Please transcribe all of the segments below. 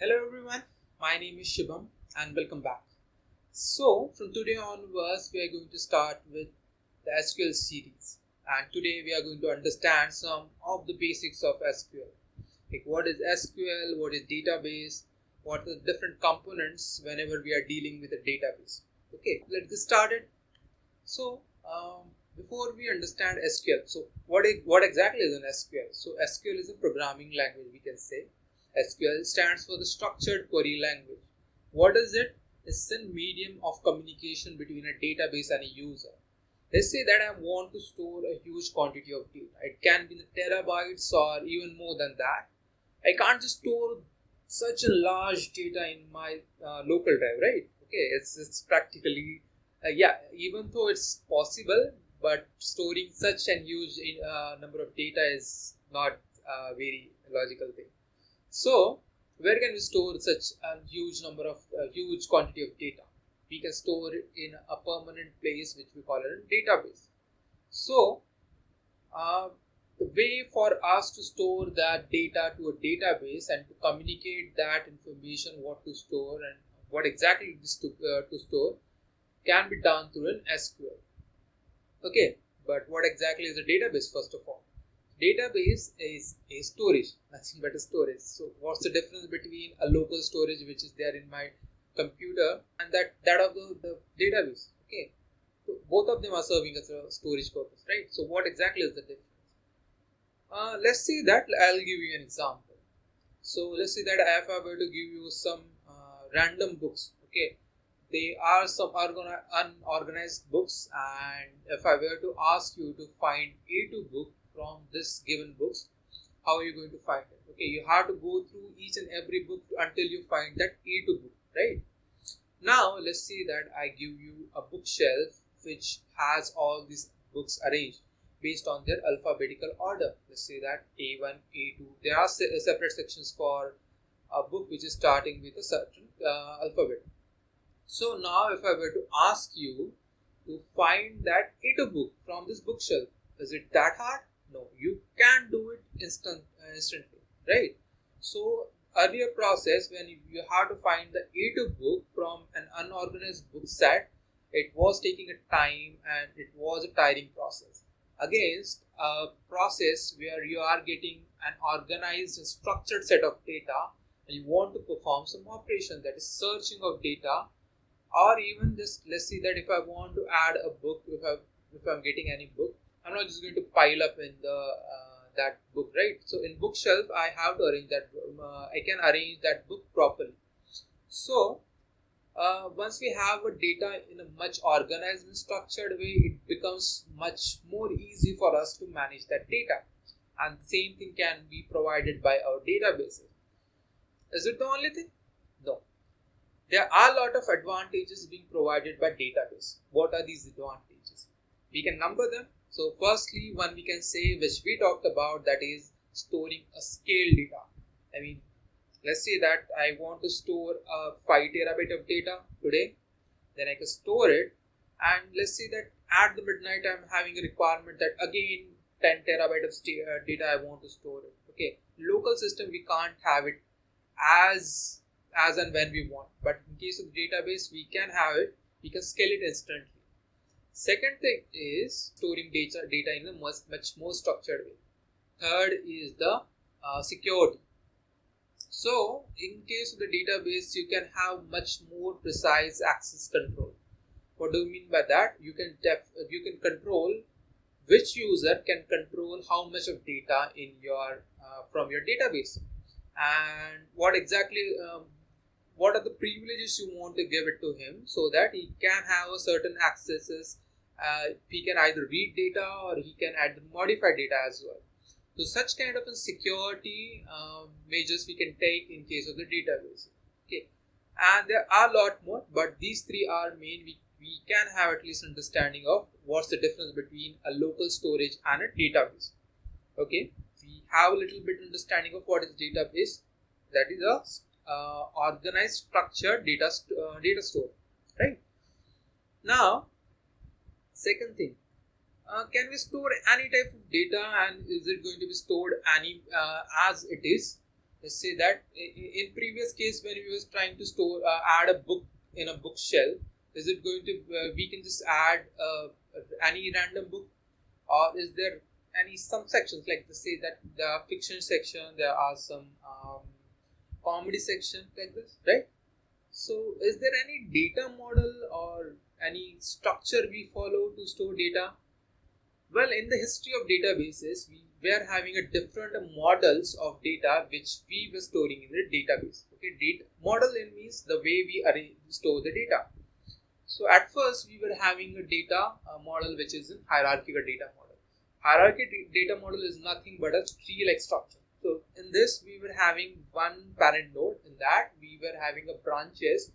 Hello everyone, my name is Shibam and welcome back. So from today onwards we are going to start with the SQL series, and today we are going to understand some of the basics of SQL. Like what is SQL, what is database, what are the different components whenever we are dealing with a database. Okay, let's get started. So before we understand SQL, so what exactly is an SQL? So SQL is a programming language, we can say. SQL stands for the Structured Query Language. What is it? It's a medium of communication between a database and a user. Let's say that I want to store a huge quantity of data. It can be in the terabytes or even more than that. I can't just store such a large data in my local drive, right? Okay, it's practically even though it's possible, but storing such a huge number of data is not a very logical thing. So, where can we store such a huge quantity of data? We can store it in a permanent place, which we call it a database. So, the way for us to store that data to a database and to communicate that information, what to store and what exactly is to store, can be done through an SQL. Okay, but what exactly is a database? First of all, database is a storage, nothing but a storage. So what's the difference between a local storage which is there in my computer and that of the database? Okay, so both of them are serving as a storage purpose, right? So what exactly is the difference? Let's see that I'll give you an example. So let's say that if I were to give you some random books, okay, they are some unorganized books, and if I were to ask you to find A2 book from this given books, how are you going to find it? Okay, you have to go through each and every book until you find that A2 book, right? Now let's say that I give you a bookshelf which has all these books arranged based on their alphabetical order. Let's say that A1, A2. There are separate sections for a book which is starting with a certain alphabet. So now if I were to ask you to find that A2 book from this bookshelf, is it that hard? No, you can do it instantly, right? So earlier process, when you have to find the A2 book from an unorganized book set, it was taking a time and it was a tiring process. Against a process where you are getting an organized and structured set of data and you want to perform some operation, that is searching of data, or even just let's see that if I want to add a book, if I'm getting any book, I'm not just going to pile up in the that book, right? So in bookshelf I have to arrange that. I can arrange that book properly. So once we have a data in a much organized and structured way, it becomes much more easy for us to manage that data, and the same thing can be provided by our databases. Is it the only thing? No. There are a lot of advantages being provided by database. What are these advantages? We can number them. So firstly, one we can say, which we talked about, that is storing a scale data. I mean, let's say that I want to store a 5 terabyte of data today, then I can store it, and let's say that at the midnight I'm having a requirement that again 10 terabyte of data I want to store it. Okay, local system we can't have it as and when we want, but in case of database we can have it, we can scale it instantly. Second thing is storing data in a much more structured way. Third is the security. So in case of the database, you can have much more precise access control. What do you mean by that? You can control which user can control how much of data in your from your database, and what exactly what are the privileges you want to give it to him so that he can have a certain accesses. He can either read data or he can add modify data as well. So such kind of a security measures we can take in case of the database. Okay, and there are a lot more, but these three are main. We can have at least understanding of what's the difference between a local storage and a database. Okay, we have a little bit understanding of what is database. That is a organized structured data store, right? Now, second thing, can we store any type of data, and is it going to be stored as it is? Let's say that in previous case when we was trying to store add a book in a bookshelf, is it going to we can just add any random book, or is there any some sections like to say that the fiction section there are some comedy section like this, right? So is there any data model or any structure we follow to store data? Well, in the history of databases, we were having a different models of data which we were storing in the database. Okay, data model means the way we store the data. So at first we were having a data model which is a hierarchical data model. Hierarchical data model is nothing but a tree-like structure. So in this we were having one parent node. In that we were having a branches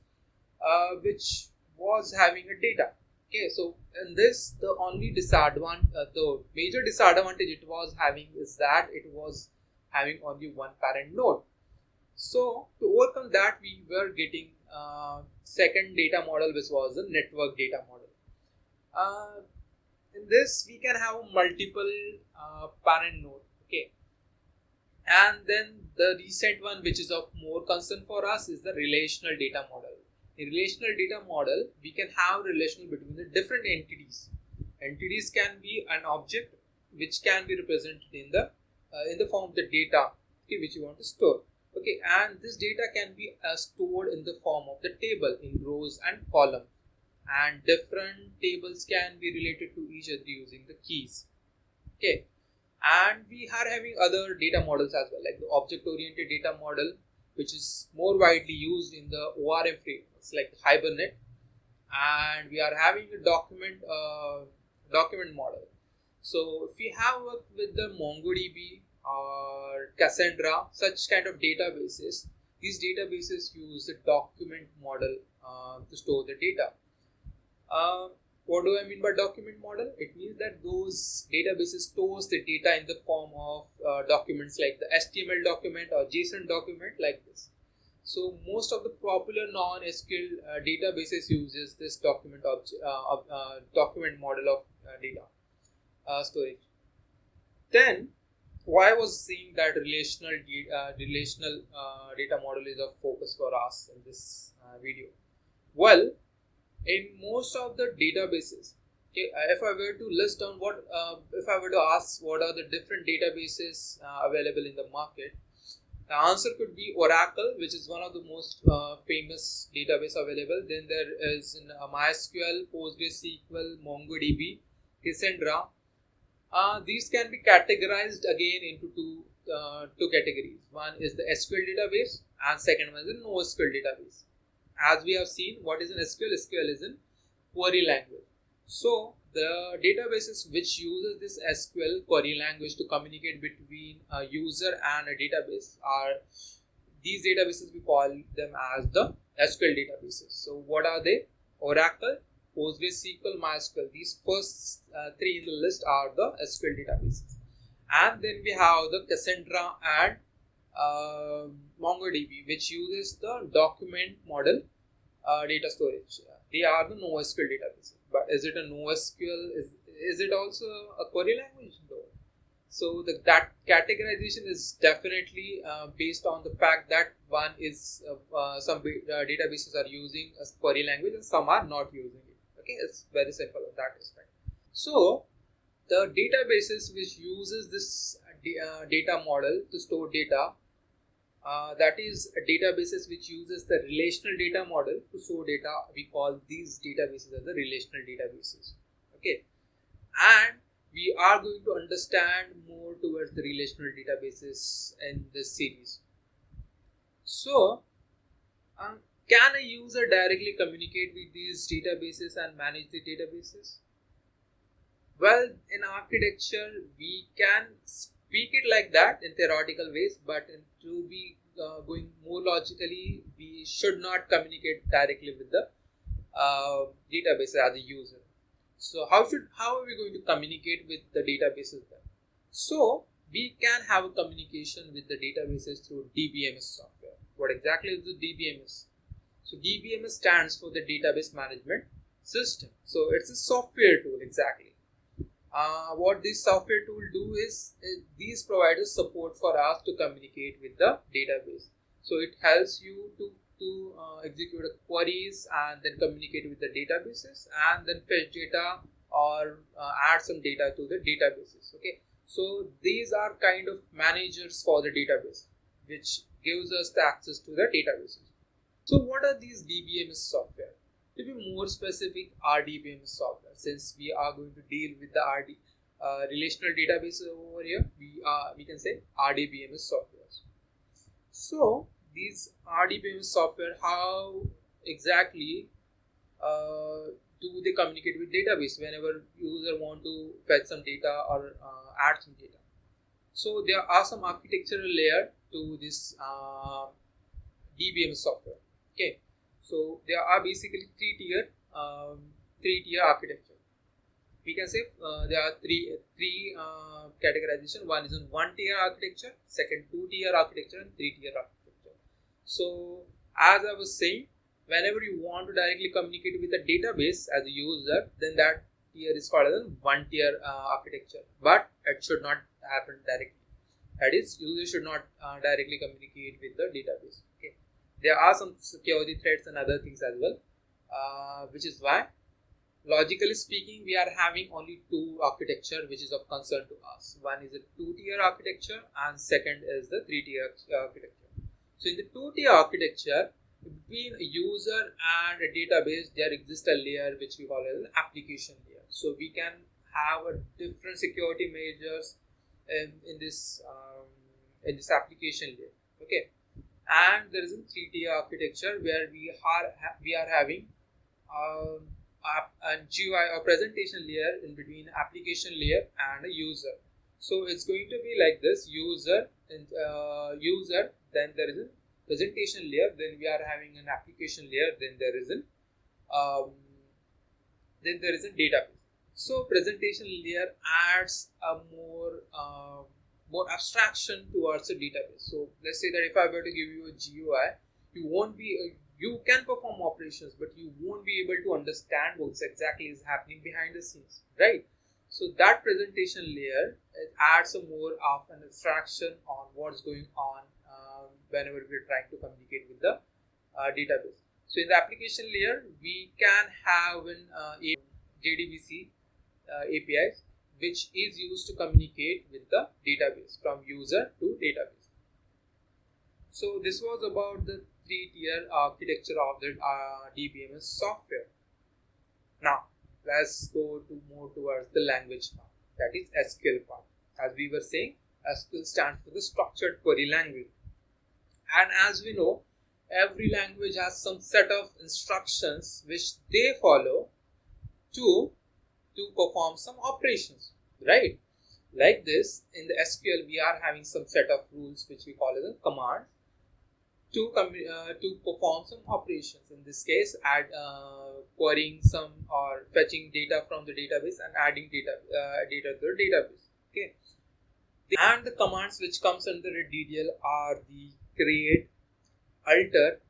which was having a data. Okay, so in this the only the major disadvantage it was having is that it was having only one parent node. So to overcome that, we were getting second data model, which was the network data model. In this we can have multiple parent node. Okay, and then the recent one which is of more concern for us is the relational data model. In relational data model, we can have relation between the different entities. Entities can be an object which can be represented in the form of the data, okay, which you want to store. Okay, and this data can be stored in the form of the table in rows and columns, and different tables can be related to each other using the keys. Okay, and we are having other data models as well, like the object-oriented data model, which is more widely used in the ORM frameworks like Hibernate, and we are having a document model. So if we have worked with the MongoDB or Cassandra, such kind of databases, these databases use the document model to store the data. What do I mean by document model? It means that those databases stores the data in the form of documents like the HTML document or JSON document like this. So most of the popular non-SQL databases uses this document model of data storage. Then why I was saying that relational data model is of focus for us in this video. Well, in most of the databases, okay, if I were to list down if I were to ask what are the different databases available in the market, the answer could be Oracle, which is one of the most famous database available. Then there is MySQL, PostgreSQL, MongoDB, Cassandra. These can be categorized again into two categories. One is the SQL database, and second one is the NoSQL database. As we have seen, what is an SQL? SQL is a query language. So the databases which uses this SQL query language to communicate between a user and a database are these databases. We call them as the SQL databases. So what are they? Oracle, PostgreSQL, MySQL. These first three in the list are the SQL databases. And then we have the Cassandra and MongoDB, which uses the document model data storage. They are the NoSQL databases. But is it a NoSQL? Is it also a query language? No. So that categorization is definitely based on the fact that one is some databases are using a query language and some are not using it. Okay, it's very simple in that respect. So the databases which uses this data model to store data, that is databases which uses the relational data model to store data, we call these databases as the relational databases. Okay, and we are going to understand more towards the relational databases in this series. So can a user directly communicate with these databases and manage the databases? Well, in architecture we can speak it like that in theoretical ways, but to be going more logically, we should not communicate directly with the database as a user. So how are we going to communicate with the databases then? So we can have a communication with the databases through DBMS software. What exactly is the DBMS? So DBMS stands for the Database Management System. So it's a software tool exactly. What this software tool do is these providers support for us to communicate with the database. So it helps you to execute queries and then communicate with the databases and then fetch data or add some data to the databases. Okay, so these are kind of managers for the database, which gives us the access to the databases. So what are these DBMS software? To be more specific, RDBMS software. Since we are going to deal with the relational database over here, we can say RDBMS software. So these RDBMS software, how exactly do they communicate with database whenever user want to fetch some data or add some data? So there are some architectural layer to this DBMS software. Okay, so there are basically three tier architecture. We can say there are three categorization. One is on one tier architecture, second two tier architecture, and three tier architecture. So as I was saying, whenever you want to directly communicate with a database as a user, then that tier is called as one tier architecture. But it should not happen directly. That is, user should not directly communicate with the database. Okay, there are some security threats and other things as well, which is why, logically speaking, we are having only two architecture which is of concern to us. One is a two-tier architecture and second is the three-tier architecture. So in the two-tier architecture, between a user and a database, there exists a layer which we call as an application layer. So we can have a different security measures in this application layer. Okay, and there is a three-tier architecture where we are having a GUI or presentation layer in between application layer and a user. So it's going to be like this: user and user. Then there is a presentation layer. Then we are having an application layer. Then there is a database. So presentation layer adds a more abstraction towards a database. So let's say that if I were to give you a GUI, you can perform operations, but you won't be able to understand what exactly is happening behind the scenes, right? So that presentation layer adds a more of an abstraction on what's going on whenever we're trying to communicate with the database. So in the application layer, we can have an JDBC APIs, which is used to communicate with the database from user to database. So this was about the three-tier architecture of the DBMS software. Now let's go more towards the language part, that is SQL part. As we were saying, SQL stands for the structured query language, and as we know, every language has some set of instructions which they follow to perform some operations, right? Like this, in the SQL, we are having some set of rules which we call as a command to perform some operations. In this case, querying some or fetching data from the database and adding data to the database. Okay, and the commands which comes under a DDL are the create, alter,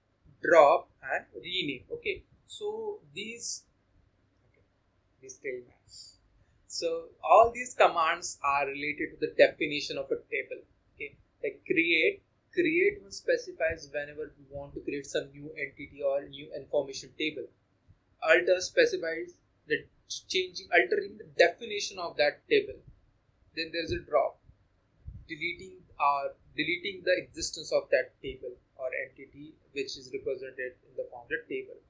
drop, and rename. Okay, so these so all these commands are related to the definition of a table. Okay, like create one specifies whenever we want to create some new entity or new information table. Alter specifies the altering the definition of that table. Then there is a drop, deleting the existence of that table or entity which is represented in the form of the table.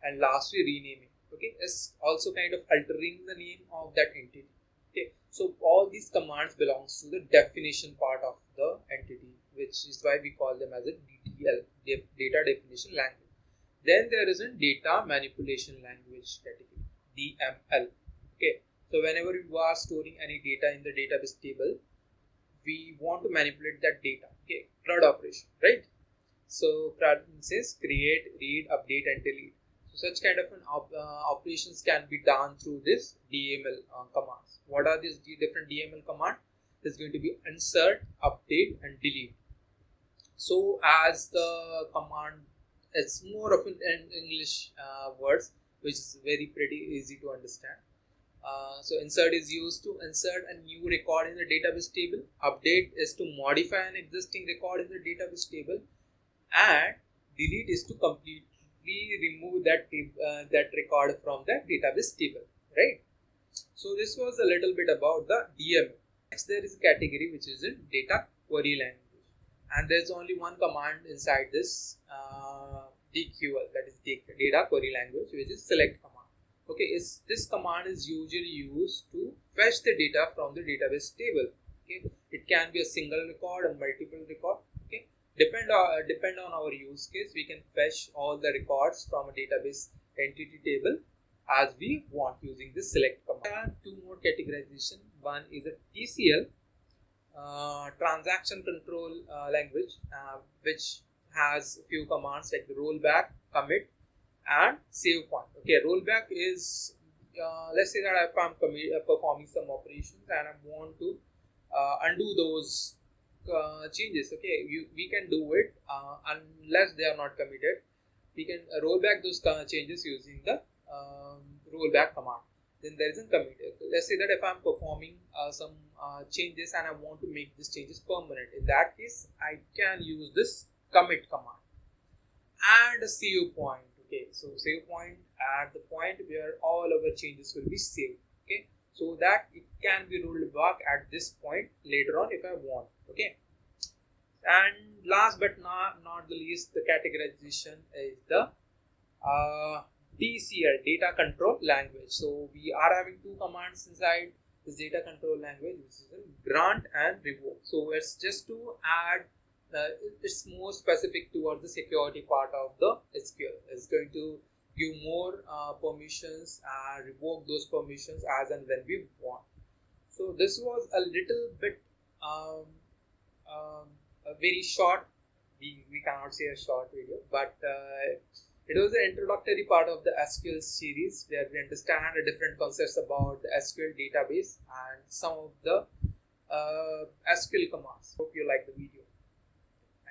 And lastly, renaming. Okay, is also kind of altering the name of that entity. Okay, so all these commands belongs to the definition part of the entity, which is why we call them as a DDL, data definition language. Then there is a data manipulation language category, DML. Okay, so whenever you are storing any data in the database table, we want to manipulate that data. Okay, CRUD operation, right? So CRUD says create, read, update, and delete. So such kind of an operations can be done through this DML commands. What are these different DML commands? There's going to be insert, update, and delete. So as the command, it's more of an English words, which is very pretty easy to understand. So insert is used to insert a new record in the database table. Update is to modify an existing record in the database table, and delete is to completely remove that record from the database table, right? So this was a little bit about the DMS. Next, there is a category which is in data query language, and there's only one command inside this DQL, that is data query language, which is select command. Okay, this command is usually used to fetch the data from the database table. Okay, it can be a single record, a multiple record. Okay, depend on our use case, we can fetch all the records from a database entity table as we want using this select command. There are two more categorization. One is a TCL, transaction control language, which has a few commands like the rollback, commit, and save point. Okay, rollback is let's say that if I'm performing some operations and I want to undo those changes. Okay, we can do it unless they are not committed. We can roll back those changes using the rollback command. Then there is a commit. Let's say that if I'm performing some changes and I want to make these changes permanent, in that case I can use this commit command. And a save point. Okay, so save point at the point where all our changes will be saved. Okay, so that it can be rolled back at this point later on if I want. Okay, and last but not the least, the categorization is the DCL, data control language. So we are having two commands inside this data control language, which is grant and revoke. So it's just to add. It's more specific towards the security part of the SQL. It's going to give more permissions and revoke those permissions as and when we want. So this was a little bit very short. We cannot say a short video, but it was the introductory part of the SQL series where we understand the different concepts about the SQL database and some of the SQL commands. Hope you like the video.